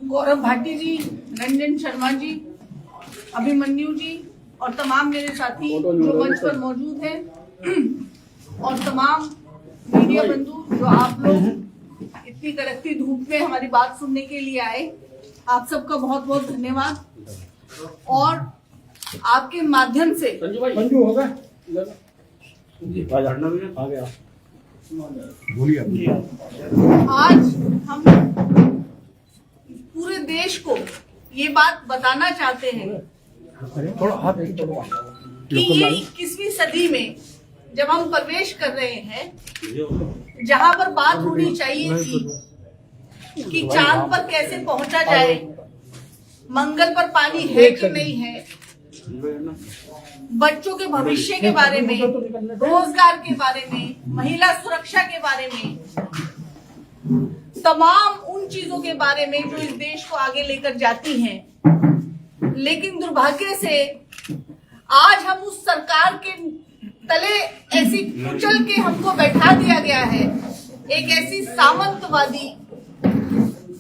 गौरव भाटी जी, रंजन शर्मा जी, अभिमन्यु जी और तमाम मेरे साथी जो मंच पर मौजूद हैं और तमाम मीडिया बंधु जो आप लोग इतनी कड़कती धूप में हमारी बात सुनने के लिए आए, आप सबका बहुत बहुत धन्यवाद। और आपके माध्यम से आज हम पूरे देश को ये बात बताना चाहते हैं कि ये 21वीं सदी में जब हम प्रवेश कर रहे हैं, जहां पर बात होनी चाहिए थी कि चांद पर कैसे पहुंचा जाए, मंगल पर पानी है कि नहीं है, बच्चों के भविष्य के बारे में, रोजगार के बारे में, महिला सुरक्षा के बारे में, तमाम उन चीजों के बारे में जो इस देश को आगे लेकर जाती हैं। लेकिन दुर्भाग्य से आज हम उस सरकार के तले ऐसी कुचल के हमको बैठा दिया गया है, एक ऐसी सामंतवादी,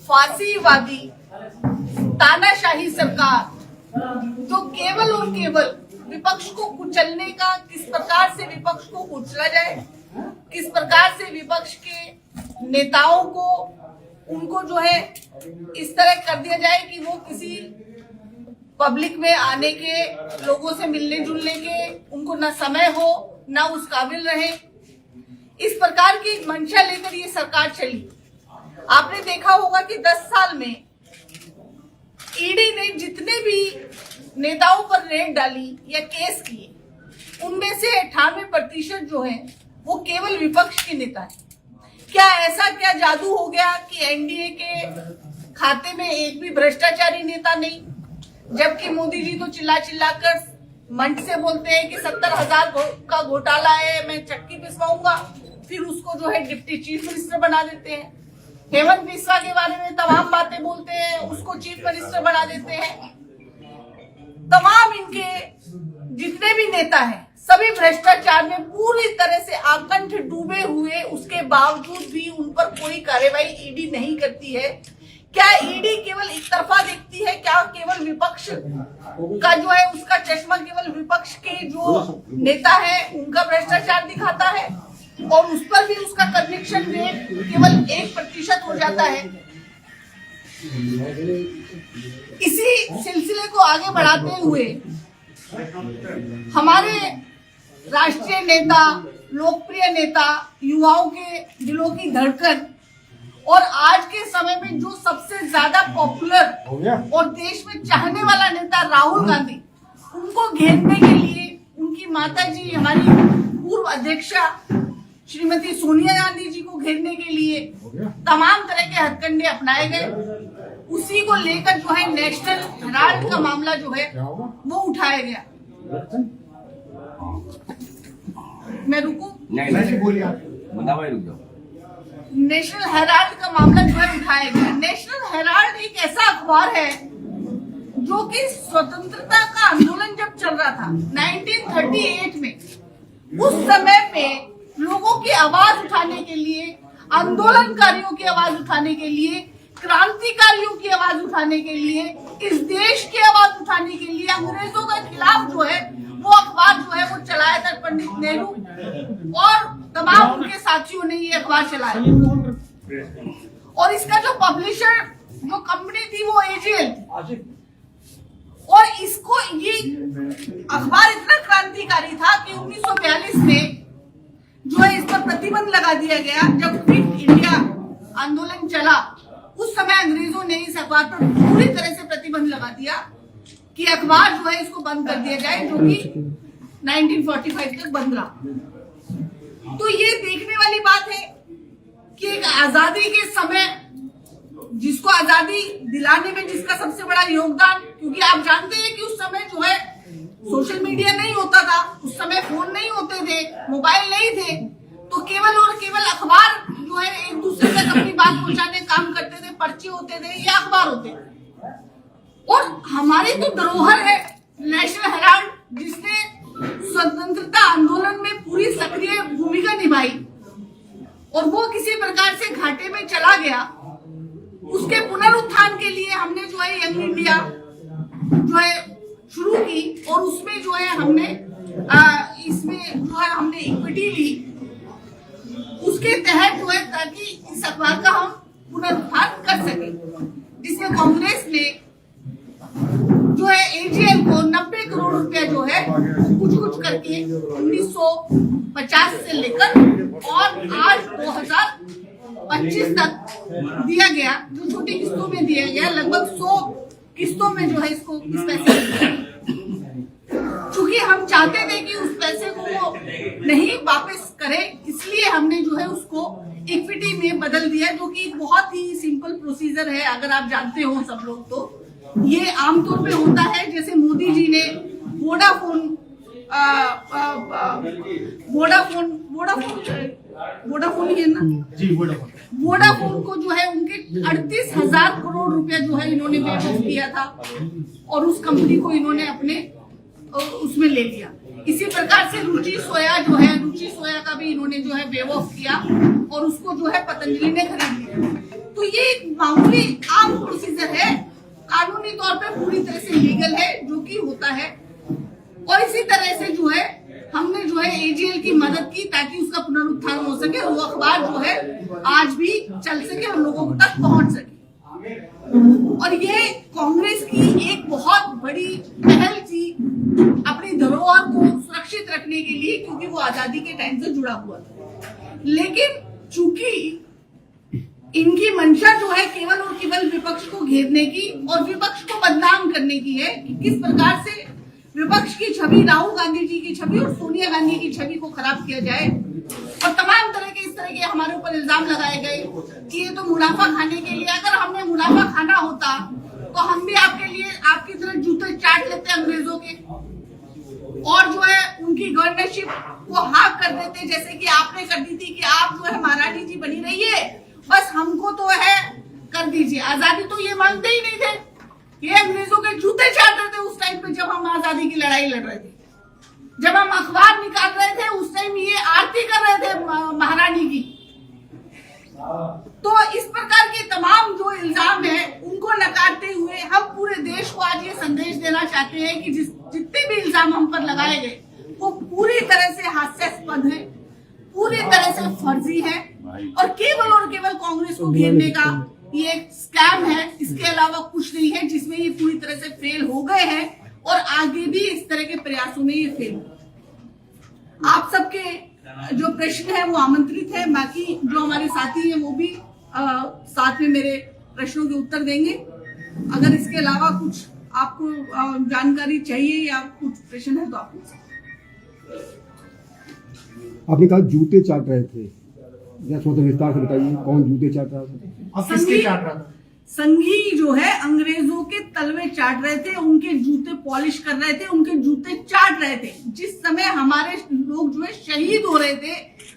फांसीवादी, तानाशाही सरकार जो केवल और केवल विपक्ष को कुचलने का, किस प्रकार से विपक्ष को कुचला जाए, किस प्रकार से विपक्ष के नेताओं को, उनको जो है इस तरह कर दिया जाए कि वो किसी पब्लिक में आने के, लोगों से मिलने जुलने के उनको ना समय हो, ना उस काबिल रहे। इस प्रकार की मंशा लेकर ये सरकार चली। आपने देखा होगा कि 10 साल में ईडी ने जितने भी नेताओं पर रेड डाली या केस किए, उनमें से 98% जो है वो केवल विपक्ष के नेता है। क्या ऐसा क्या जादू हो गया कि एनडीए के खाते में एक भी भ्रष्टाचारी नेता नहीं, जबकि मोदी जी तो चिल्ला चिल्लाकर मंच से बोलते हैं कि 70,000 का घोटाला है, मैं चक्की पिसवाऊंगा, फिर उसको जो है डिप्टी चीफ मिनिस्टर बना देते हैं। हेमंत बिस्वा के बारे में तमाम बातें बोलते हैं, उसको चीफ मिनिस्टर बना देते हैं। तमाम इनके जितने भी नेता हैं सभी भ्रष्टाचार में पूरी तरह से आकंठ डूबे हुए, उसके बावजूद भी उन पर कोई कार्रवाई ईडी नहीं करती है। क्या ईडी केवल एक तरफा देखती है? क्या केवल विपक्ष का जो है उसका चश्मा केवल विपक्ष के जो नेता है उनका भ्रष्टाचार दिखाता है और उस पर भी उसका कन्विक्शन रेट केवल 1% हो जाता है? इसी सिलसिले को आगे बढ़ाते हुए हमारे राष्ट्रीय नेता, लोकप्रिय नेता, युवाओं के दिलों की धड़कन और आज के समय में जो सबसे ज्यादा पॉपुलर और देश में चाहने वाला नेता राहुल गांधी, उनको घेरने के लिए उनकी माता जी, हमारी पूर्व अध्यक्षा श्रीमती सोनिया गांधी जी को घेरने के लिए तमाम तरह के हथकंडे अपनाए गए। उसी को लेकर जो है नेशनल हेराल्ड का मामला जो है वो उठाया गया। मैं रुकूं? नहीं, बोलिए। नेशनल हेराल्ड का मामला जो है उठाया गया। नेशनल हेराल्ड एक ऐसा अखबार है जो कि स्वतंत्रता का आंदोलन जब चल रहा था 1938 में, उस समय में लोगों की आवाज उठाने के लिए, आंदोलनकारियों की आवाज उठाने के लिए, क्रांतिकारियों की आवाज उठाने के लिए, इस देश की आवाज उठाने के लिए अंग्रेजों के खिलाफ जो है वो अखबार जो है वो चलाया था पंडित नेहरू और तमाम उनके साथियों ने ये अखबार चलाया। और इसका जो पब्लिशर, जो कंपनी थी वो एजीएल थी। और इसको ये अखबार इतना क्रांतिकारी था कि 1942 में जो है इस पर प्रतिबंध लगा दिया गया। जब क्विट इंडिया आंदोलन चला उस समय अंग्रेजों ने इस अखबार पर पूरी तरह से प्रतिबंध लगा दिया कि अखबार जो है इसको बंद कर दिया जाए, जो कि 1945 तक बंद रहा। तो ये देखने वाली बात है कि एक आजादी के समय, जिसको आजादी दिलाने में जिसका सबसे बड़ा योगदान, क्योंकि आप जानते हैं कि उस समय जो है सोशल मीडिया नहीं होता था, उस समय फोन नहीं होते थे, मोबाइल नहीं थे, तो केवल और केवल अखबार जो है एक दूसरे तक अपनी बात पहुंचाने काम करते थे, पर्चे होते थे या अखबार होते थे। और हमारी तो धरोहर है नेशनल हेराल्ड, जिसने स्वतंत्रता आंदोलन में पूरी सक्रिय भूमिका निभाई और वो किसी प्रकार से घाटे में चला गया। उसके पुनरुत्थान के लिए हमने जो है यंग इंडिया जो है शुरू की और उसमें जो है हमने इसमें जो है हमने इक्विटी ली, उसके तहत जो है ताकि इस अखबार का हम पुनरुद्धार कर सके, जिसमें कांग्रेस ने जो है एजीएल को 90 करोड़ रुपया जो है कुछ करके 1950 से लेकर और आज 2025 तक दिया गया, जो छोटी किस्तों में दिया गया, लगभग 100 किस्तों में जो है इसको इस पैसे, चूंकि हम चाहते थे कि उस पैसे को वो नहीं वापस करे, इसलिए हमने जो है उसको इक्विटी में बदल दिया, जो कि बहुत ही सिंपल प्रोसीजर है। अगर आप जानते हो सब लोग तो ये आमतौर पे होता है, जैसे मोदी जी ने वोडाफोन ही है ना जी, वोडाफोन को जो है उनके 38,000 करोड़ रुपया जो है इन्होंने वेव ऑफ किया था और उस कंपनी को इन्होंने अपने उसमें ले लिया। इसी प्रकार से रुचि सोया का भी इन्होंने जो है वेव ऑफ किया और उसको जो है पतंजलि ने खरीद लिया। तो ये एक मामूली आम प्रोसीजर है, कानूनी तौर पे पूरी तरह से लीगल है, जो कि होता है। और इसी तरह से जो है हमने जो है एजीएल की मदद की ताकि उसका पुनरुत्थान हो सके और वो अखबार जो है आज भी चल सके और लोगों तक पहुंच सके। और ये कांग्रेस की एक बहुत बड़ी पहल थी अपनी धरोहर को सुरक्षित रखने के लिए, क्योंकि वो आजादी के टाइम से जुड़ा हुआ था। लेकिन चूंकि इनकी मंशा जो है केवल और केवल विपक्ष को घेरने की और विपक्ष को बदनाम करने की है कि किस प्रकार से विपक्ष की छवि, राहुल गांधी जी की छवि और सोनिया गांधी की छवि को खराब किया जाए, और तमाम तरह के इस तरह के हमारे ऊपर इल्जाम लगाए गए कि ये तो मुनाफा खाने के लिए। अगर हमने मुनाफा खाना होता तो हम भी आपके लिए आपकी तरह जूते चाट लेते अंग्रेजों के और जो है उनकी गवर्नरशिप को हाक कर देते, जैसे कि आपने कर दी थी कि आप जो है महारानी जी बनी रहिए, बस हमको तो है कर दीजिए। आजादी तो ये मांगते ही नहीं थे, ये अंग्रेजों के जूते चाट रहे थे उस टाइम पे जब हम आजादी की लड़ाई लड़ रहे थे। जब हम अखबार निकाल रहे थे उस टाइम ये आरती कर रहे थे महारानी की। तो इस प्रकार के तमाम जो इल्जाम है उनको नकारते हुए हम पूरे देश को आज ये संदेश देना चाहते हैं कि जितने भी इल्जाम हम पर लगाए गए वो पूरी तरह से हास्यास्पद है, पूरी तरह से फर्जी है और केवल कांग्रेस को घेरने का ये स्कैम है, इसके अलावा कुछ नहीं है, जिसमें ये पूरी तरह से फेल हो गए हैं और आगे भी इस तरह के प्रयासों में ये फेल हो। आप सबके जो प्रश्न है वो आमंत्रित है, बाकी जो हमारे साथी हैं वो भी साथ में मेरे प्रश्नों के उत्तर देंगे। अगर इसके अलावा कुछ आपको जानकारी चाहिए या कुछ प्रश्न है तो आप पूछ सकते हैं। आपने कहा जूते चाट रहे थे, थोड़ा विस्तार से बताइए कौन जूते चाट रहा था? किसके चाट रहा था? संघी जो है अंग्रेजों के तलवे चाट रहे थे, उनके जूते पॉलिश कर रहे थे, उनके जूते चाट रहे थे। जिस समय हमारे लोग जो है शहीद हो रहे थे,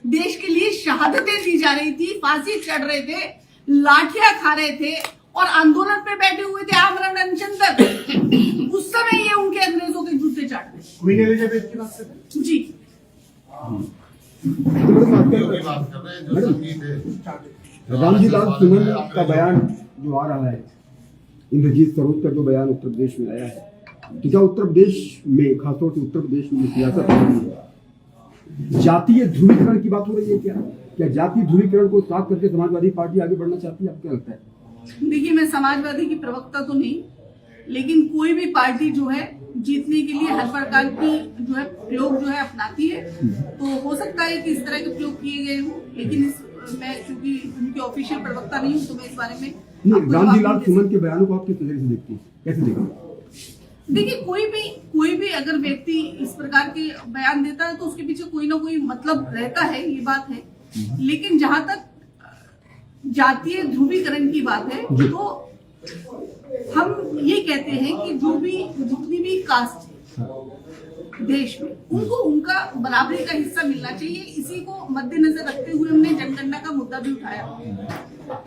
देश के लिए शहादतें दी जा रही थी, फांसी चढ़ रहे थे, लाठियां खा रहे थे और आंदोलन पे बैठे हुए थे आमरण अनशन तक, उस समय ये उनके अंग्रेजों के जूते चाट रहे थे। क्वीन एलिजाबेथ की बात कर रहे हैं जी। रामजी लाल सुमन का बयान जो आ रहा है, इंद्रजीत सरोज का जो बयान उत्तर प्रदेश में आया है, तो क्या उत्तर प्रदेश में, खासतौर से उत्तर प्रदेश में सियासत हो रही है, जातीय ध्रुवीकरण की बात हो रही है? क्या जातीय ध्रुवीकरण को साथ करके समाजवादी पार्टी आगे बढ़ना चाहती है? आपको क्या लगता है? देखिए, मैं समाजवादी की प्रवक्ता तो नहीं, लेकिन कोई भी पार्टी जो है जीतने के लिए हर प्रकार की जो है प्रयोग जो है अपनाती है, तो हो सकता है कि इस तरह के प्रयोग किए गए हों, लेकिन मैं चूंकि उनकी ऑफिशियल प्रवक्ता नहीं हूँ तो मैं इस बारे में रामजी लाल सुमन के बयानों को आप किस तरीके से देखती हैं, कैसे देखते? देखिए, कोई भी अगर व्यक्ति इस प्रकार के बयान देता है तो उसके पीछे कोई ना कोई मतलब रहता है, ये बात है। लेकिन जहां तक जातीय ध्रुवीकरण की बात है तो हम ये कहते हैं कि जितनी भी कास्ट है देश में, उनको उनका बराबरी का हिस्सा मिलना चाहिए। इसी को मद्देनजर रखते हुए हमने जनगणना का मुद्दा भी उठाया।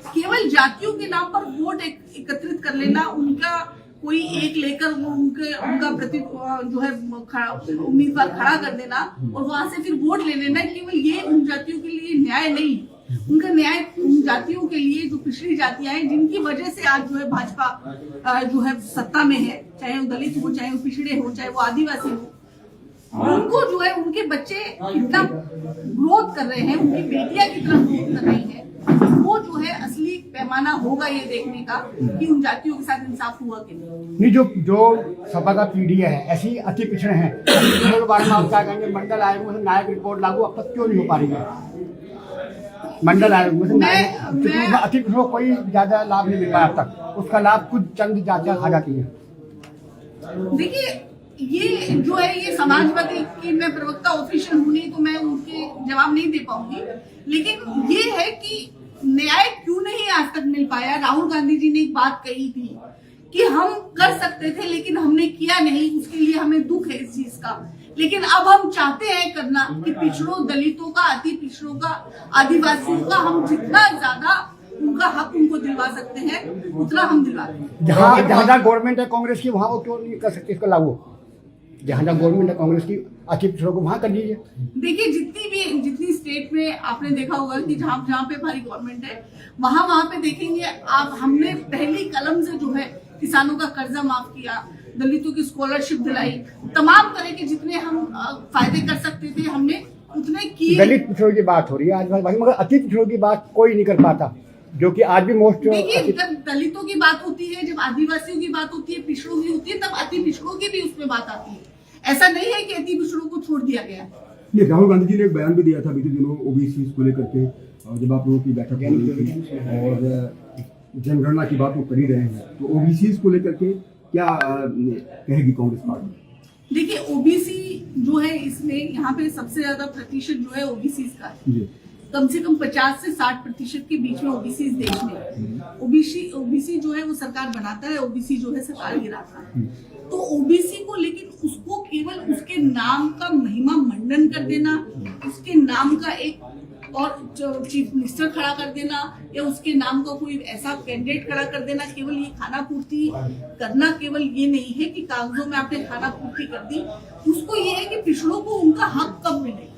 केवल जातियों के नाम पर वोट एकत्रित कर लेना, उनका कोई एक लेकर वो उनका प्रति जो है उम्मीदवार खड़ा कर देना और वहां से फिर वोट ले लेना, केवल ये उन जातियों के लिए न्याय नहीं। उनका न्याय उन जातियों के लिए जो पिछड़ी जातियां हैं, जिनकी वजह से आज जो है भाजपा जो है सत्ता में है, चाहे वो दलित हो, चाहे वो पिछड़े हो, चाहे वो आदिवासी हो, उनको जो है उनके बच्चे कितना ग्रोथ कर रहे हैं, उनकी बेटियां कितना ग्रोथ कर रही हैं, वो जो है असली पैमाना होगा ये देखने का कि उन जातियों के साथ इंसाफ हुआ कि नहीं। जो सपा का पीडीए है, ऐसी अति पिछड़े हैं, पिछड़ों के बारे में आप क्या कहेंगे? मंडल आयोग में नायक रिपोर्ट लागू अब तक क्यों नहीं हो पा रही है? मंडल आयोग में अति पिछड़ों को कोई ज्यादा लाभ नहीं मिल पाया अब तक, उसका लाभ कुछ चंद जातियां खा जाती है। देखिए, ये जो है ये समाजवादी की मैं प्रवक्ता ऑफिशियल हूं नहीं, तो मैं उनके जवाब नहीं दे पाऊंगी, लेकिन ये है कि न्याय क्यों नहीं आज तक मिल पाया। राहुल गांधी जी ने एक बात कही थी कि हम कर सकते थे लेकिन हमने किया नहीं, उसके लिए हमें दुख है इस चीज का, लेकिन अब हम चाहते हैं करना कि पिछड़ों, दलितों का, अति पिछड़ों का, आदिवासियों का हम जितना ज्यादा उनका हक उनको दिलवा सकते हैं उतना हम दिलवाते हैं। जहाँ गवर्नमेंट है कांग्रेस की, वहाँ वो क्यों नहीं कर सकते इसका लागू? जहाँ गवर्नमेंट है कांग्रेस की, अति पिछड़ों को वहाँ कर दीजिए। देखिए, जितनी स्टेट में आपने देखा होगा कि जहाँ पे हमारी गवर्नमेंट है, वहाँ पे देखेंगे आप, हमने पहली कलम से जो है किसानों का कर्जा माफ किया, दलितों की स्कॉलरशिप दिलाई, तमाम तरह के जितने हम फायदे कर सकते थे हमने उतने किए। दलित पिछड़ों की बात हो रही है आज भाई, मगर अति पिछड़ों की बात कोई नहीं कर पाता, जो कि आज भी मोस्ट। देखिए, जब दलितों की बात होती है, जब आदिवासियों की बात होती है, पिछड़ों की होती है, तब अति पिछड़ों की भी उसमें बात आती है। ऐसा नहीं है कि अति पिछड़ों को छोड़ दिया गया है। राहुल गांधी जी ने एक बयान भी दिया था बीते दिनों ओबीसी को लेकर के, जब आप लोगों की बैठक हो रही थी और जनगणना की बात वो कर ही रहे हैं, तो ओबीसी को लेकर के क्या कहेगी कांग्रेस पार्टी? देखिए, ओबीसी जो है, इसमें यहाँ पे सबसे ज्यादा प्रतिशत जो है ओबीसी का है, कम से कम 50 से 60% के बीच में ओबीसी देश में। ओबीसी जो है वो सरकार बनाता है, ओबीसी जो है सरकार गिराता है। तो ओबीसी को, लेकिन उसको केवल उसके नाम का महिमा मंडन कर देना, उसके नाम का एक और चीफ मिनिस्टर खड़ा कर देना, या उसके नाम का कोई ऐसा कैंडिडेट खड़ा कर देना, केवल ये खाना पूर्ति करना, केवल ये नहीं है कि कागजों में आपने खाना पूर्ति कर दी। उसको ये है कि पिछड़ों को उनका हक कब मिलेगा।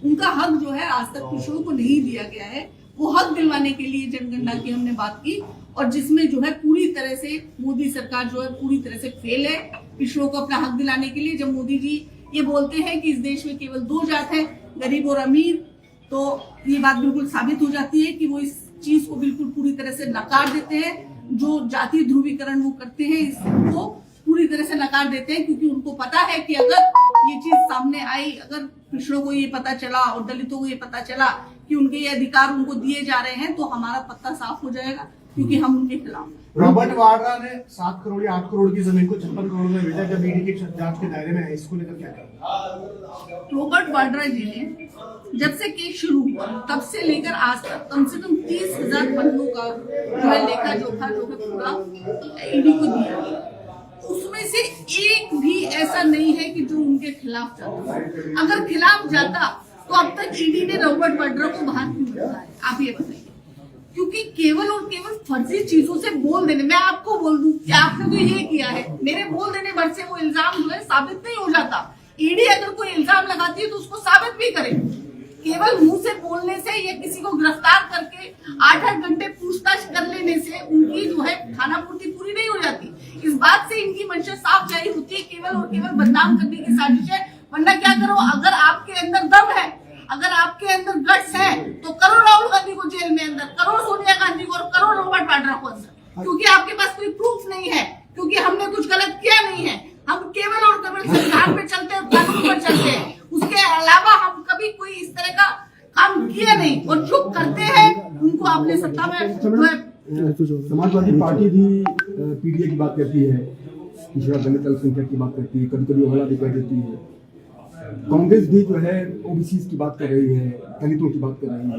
उनका हक जो है आज तक पिछड़ों को नहीं दिया गया है, वो हक दिलवाने के लिए जनगणना की हमने बात की, और जिसमें जो है पूरी तरह से मोदी सरकार जो है पूरी तरह से फेल है पिछड़ों को अपना हक दिलाने के लिए। जब मोदी जी ये बोलते हैं कि इस देश में केवल 2 जात है, गरीब और अमीर, तो ये बात बिल्कुल साबित हो जाती है कि वो इस चीज को बिल्कुल पूरी तरह से नकार देते हैं। जो जाति ध्रुवीकरण वो करते हैं, इसको पूरी तरह से नकार देते हैं, क्योंकि उनको पता है कि अगर ये चीज सामने आई, अगर पिछड़ों को ये पता चला और दलितों को ये पता चला कि उनके ये अधिकार उनको दिए जा रहे हैं, तो हमारा पत्ता साफ हो जाएगा, क्योंकि हम उनके खिलाफ। रॉबर्ट वाड्रा ने 7 करोड़ या 8 करोड़ की जमीन को 56 करोड़ में बेचा, जब ईडी की जांच के दायरे में है, इसको लेकर क्या करें? रॉबर्ट वाड्रा जी ने जब से केस शुरू हुआ तब से लेकर आज तक कम से कम 30,000 पन्नों का जो है लेखा जोखा जो है पूरा ईडी को दिया, उसमें से एक भी ऐसा नहीं है कि जो उनके खिलाफ जाता। अगर खिलाफ जाता तो अब तक ईडी ने रॉबर्ट वाड्रा को बाहर क्यों रखा है, आप ये बताइए। क्योंकि केवल और केवल फर्जी चीजों से बोल देने, मैं आपको बोल दूं कि आपने तो ये किया है, मेरे बोल देने भर से वो इल्जाम जो है साबित नहीं हो जाता। ईडी अगर कोई इल्जाम लगाती है तो उसको साबित भी करे। केवल मुंह से बोलने से या किसी को गिरफ्तार करके 8-8 घंटे पूछताछ कर लेने से उनकी जो है खाना पूर्ति पूरी नहीं हो जाती। इस बात से इनकी मंशा साफ जाहिर होती है, केवल और केवल बदनाम करने की साजिश है। वरना क्या करो, अगर आपके अंदर दम है, अगर आपके अंदर गट्स है, तो करो राहुल गांधी को जेल में अंदर, करो सोनिया गांधी को, और करो रॉबर्ट वाड्रा को अंदर, क्योंकि आपके पास कोई प्रूफ नहीं है, क्योंकि हमने कुछ गलत किया नहीं है। हम केवल और केवल संविधान पे चलते हैं, कानून पर चलते हैं, उसके अलावा हम कभी कोई इस तरह का काम किया नहीं। और जो करते हैं उनको आपने सत्ता में समाजवादी पार्टी भी पीडीए की बात करती है, पिछड़ा दलित अल्पसंख्यक की बात करती है, कभी कभी अवहेला भी कर देती है। कांग्रेस भी जो है ओबीसी की बात कर रही है, दलितों की बात कर रही है,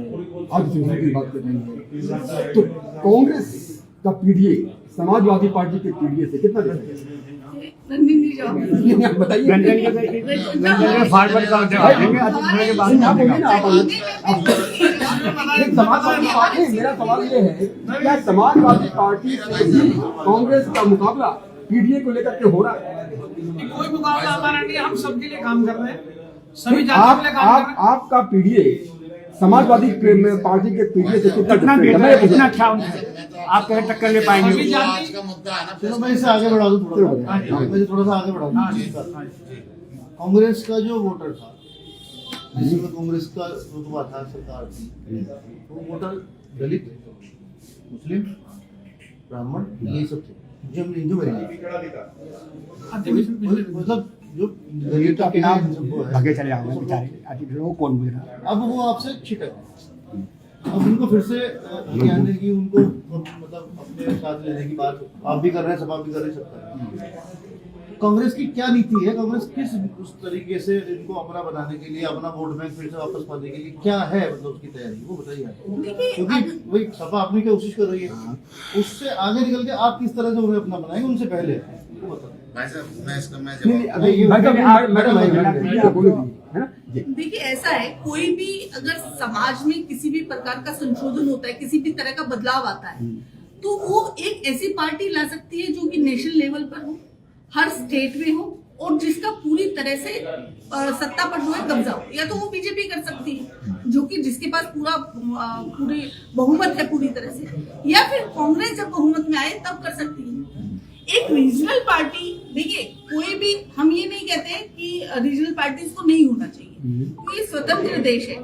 अल्पसंख्यक की बात कर रही है। तो कांग्रेस का पीडीए समाजवादी पार्टी के पीडीए से कितना different है? रंजन जी जवाब बताइए। मेरा सवाल ये है, क्या समाजवादी पार्टी से भी कांग्रेस का मुकाबला पीडीए को लेकर के हो रहा है? कोई मुकाबला हमारा नहीं, हम सबके लिए काम कर रहे हैं, सभी जातियों के लिए काम कर रहे हैं। आपका पीडीए समाजवादी पार्टी के पीडीए से कितना कितना different है? बेहतर मैं है, ये कितना पूछ रहा हूं। अच्छा उनसे आप कहे टक्कर ले पाएंगे। जो आज का मुद्दा है ना, चलो मैं इसे आगे बढ़ा दूं थोड़ा सा। मैं इसे थोड़ा सा आगे बढ़ा दूं। कांग्रेस का जो वोटर था, जिसमें कांग्रेस का रुतबा था, सरकार थी, वो वोटर दलित, मुस्लिम, ब्राह्मण, ये सब थे जो हिंदू मतलब जो ये तो अपना वो है। भागे चले आओगे बेचारे अतिथियों कौन बोल रहा। अब वो आपसे छिटक, अब उनको फिर से ये आने की, उनको मतलब अपने साथ लेने की बात आप भी कर रहे हैं, सब आप भी कर रहे हैं, सब कर रहे हैं। कांग्रेस की क्या नीति है? कांग्रेस किस उस तरीके से इनको अपना बनाने के लिए, अपना वोट बैंक फिर से वापस पाने के लिए क्या है, मतलब उसकी तैयारी वो बताइए आप। देखिए, क्योंकि वही सपा अपनी क्या कोशिश कर रही है, उससे आगे निकल के आप किस तरह से उन्हें अपना बनाएंगे उनसे पहले, वो बताओ। भाई साहब मैं इसका मैं नहीं, नहीं, जवाब अभी मैडम बोलो है ना जी। देखिए ऐसा है, कोई भी अगर समाज में किसी भी प्रकार का संशोधन होता है, किसी भी तरह का बदलाव आता है, तो वो एक ऐसी पार्टी ला सकती है जो कि नेशनल लेवल पर हो, हर स्टेट में हो, और जिसका पूरी तरह से सत्ता पर जो है कब्जा हो। या तो वो बीजेपी कर सकती है, जो कि जिसके पास पूरी बहुमत है पूरी तरह से, या फिर कांग्रेस जब बहुमत में आए तब कर सकती है। एक रीजनल पार्टी, देखिए कोई भी, हम ये नहीं कहते हैं कि रीजनल पार्टीज को नहीं होना चाहिए, ये स्वतंत्र देश है,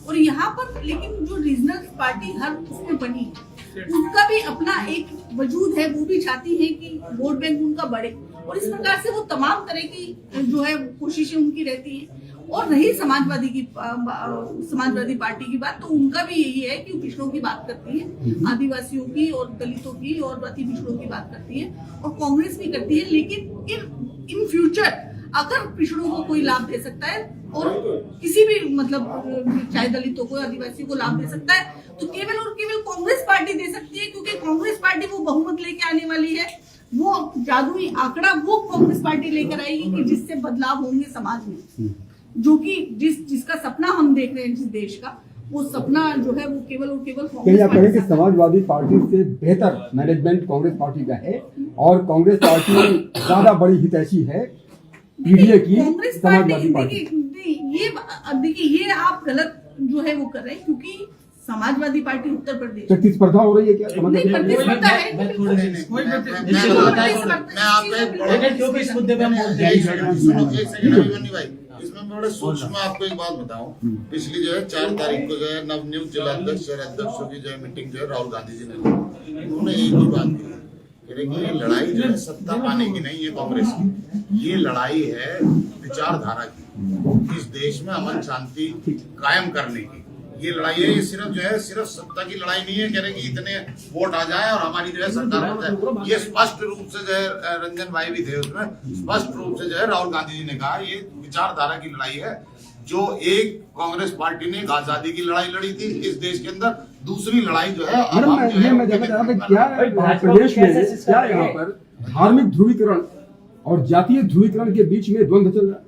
और यहाँ पर लेकिन जो रीजनल पार्टी हर उसमें बनी है, उनका भी अपना एक वजूद है, वो भी चाहती है कि वोट बैंक उनका बढ़े, और इस प्रकार से वो तमाम तरह की जो है कोशिशें उनकी रहती है। और रही समाजवादी पार्टी की बात, तो उनका भी यही है कि पिछड़ों की बात करती है, आदिवासियों की और दलितों की और अति पिछड़ों की बात करती है, और कांग्रेस भी करती है। लेकिन इन फ्यूचर अगर पिछड़ों को कोई लाभ दे सकता है, और किसी भी मतलब चाहे दलितों को, आदिवासियों को लाभ दे सकता है, तो केवल और केवल कांग्रेस पार्टी दे सकती है, क्योंकि कांग्रेस पार्टी वो बहुमत लेके आने वाली है, वो जादुई आंकड़ा वो कांग्रेस पार्टी लेकर आएगी कि जिससे बदलाव होंगे समाज में, जो कि जिसका सपना हम देख रहे हैं जिस देश का, वो सपना जो है वो केवल और केवल कहीं आप कहें कि कांग्रेस समाजवादी पार्टी से बेहतर मैनेजमेंट कांग्रेस पार्टी का है, और कांग्रेस पार्टी ज्यादा बड़ी हितैषी है पीडीए की कांग्रेस पार्टी। समाजवादी पार्टी। देखिए ये आप गलत जो है वो कर रहे हैं, क्योंकि समाजवादी पार्टी उत्तर प्रदेश प्रतिस्पर्धा हो रही है क्या? समझ नहीं, रहे हैं? प्रतिस्पर्धा है, मैं क्योंकि इस मुद्दे पे हम बोलते हैं। सुनो एक सेकंड अभिमन्यु भाई, इसमें मैं बड़े सूक्ष्म आपको एक बात बताऊं। पिछली जो है 4 तारीख को जो है नवनियुक्त जिलाध्यक्ष और अध्यक्षों की जो है मीटिंग जो है राहुल गांधी जी ने ली। उन्होंने एक ही बात की, कह रहे कि ये लड़ाई जो है सत्ता पाने की नहीं है कांग्रेस की, ये लड़ाई है विचारधारा की, इस देश में अमन शांति कायम करने की ये लड़ाई है। ये सिर्फ जो है सिर्फ सत्ता की लड़ाई नहीं है, कह रहे कि इतने वोट आ जाए और हमारी जो है सरकार बन जाए। ये स्पष्ट रूप से जो है रंजन भाई भी थे उसमें, स्पष्ट रूप से जो है राहुल गांधी जी ने कहा ये विचारधारा की लड़ाई है। जो एक कांग्रेस पार्टी ने आजादी की लड़ाई लड़ी थी इस देश के अंदर, दूसरी लड़ाई जो है अब हम जो है मैं देखना चाह रहा था क्या प्रदेश में क्या यहाँ पर धार्मिक ध्रुवीकरण और जातीय ध्रुवीकरण के बीच में द्वंद्व चल रहा है।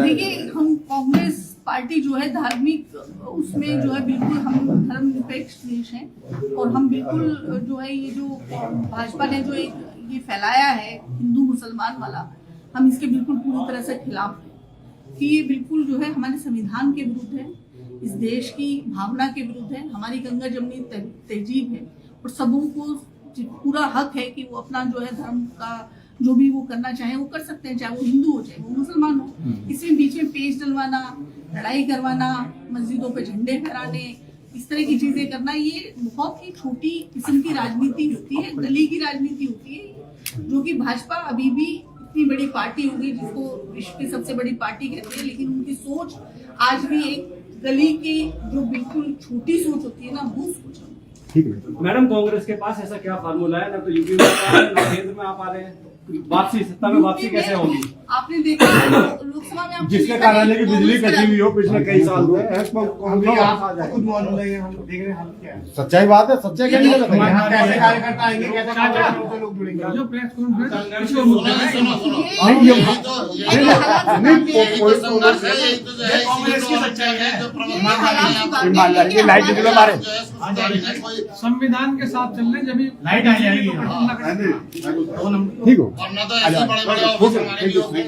देखिए हम कांग्रेस पार्टी जो है धार्मिक उसमें जो है बिल्कुल हम धर्मनिरपेक्ष देश हैं, और हम बिल्कुल जो है ये जो भाजपा ने जो एक ये फैलाया है हिंदू मुसलमान वाला, हम इसके बिल्कुल पूरी तरह से खिलाफ हैं कि ये बिल्कुल जो है हमारे संविधान के विरुद्ध है, इस देश की भावना के विरुद्ध है, हमारी गंगा जमनी तहजीब है, और सबों को पूरा हक है कि वो अपना जो है धर्म का जो भी वो करना चाहे वो कर सकते हैं, चाहे वो हिंदू हो चाहे वो मुसलमान हो। इसमें बीच में पेच डलवाना, लड़ाई करवाना, मस्जिदों पे झंडे फहराने, इस तरह की चीजें करना, ये बहुत ही छोटी किस्म की राजनीति होती है, गली की राजनीति होती है, जो कि भाजपा अभी भी इतनी बड़ी पार्टी होगी जिसको विश्व की सबसे बड़ी पार्टी कहते हैं, लेकिन उनकी सोच आज भी एक गली की जो बिल्कुल छोटी सोच होती है ना, वो सोच है। ठीक है मैडम, कांग्रेस के पास ऐसा क्या फार्मूला है? ना तो यूपी में आ रहे हैं, ना केंद्र में आ पा रहे हैं, वापसी सत्ता में वापसी कैसे होगी? आपने देखा लोकसभा में आप जिसके कार्यालय की बिजली कटी हुई हो पिछले कई साल हुए अभी आप खुद मालूम है, हम देख रहे हैं हम क्या है। सच्चाई बात है, सच्चाई क्या निकल रहा है? यहाँ कैसे कार्यकर्ता आएंगे, कैसे कार्यकर्ता से लोग जुड़ेंगे। जो प्रेस कॉन्फ्रेंस संघर्ष है, यही तो जो है कांग्रेस की सच्चाई है। जो प्रमुख ये लाइट दिलो मारे संविधान के साथ चल रहे जब लाइट आ जाएगी। ठीक हो वरना तो ऐसे बड़े बड़े ऑफिस हमारे भी होंगे।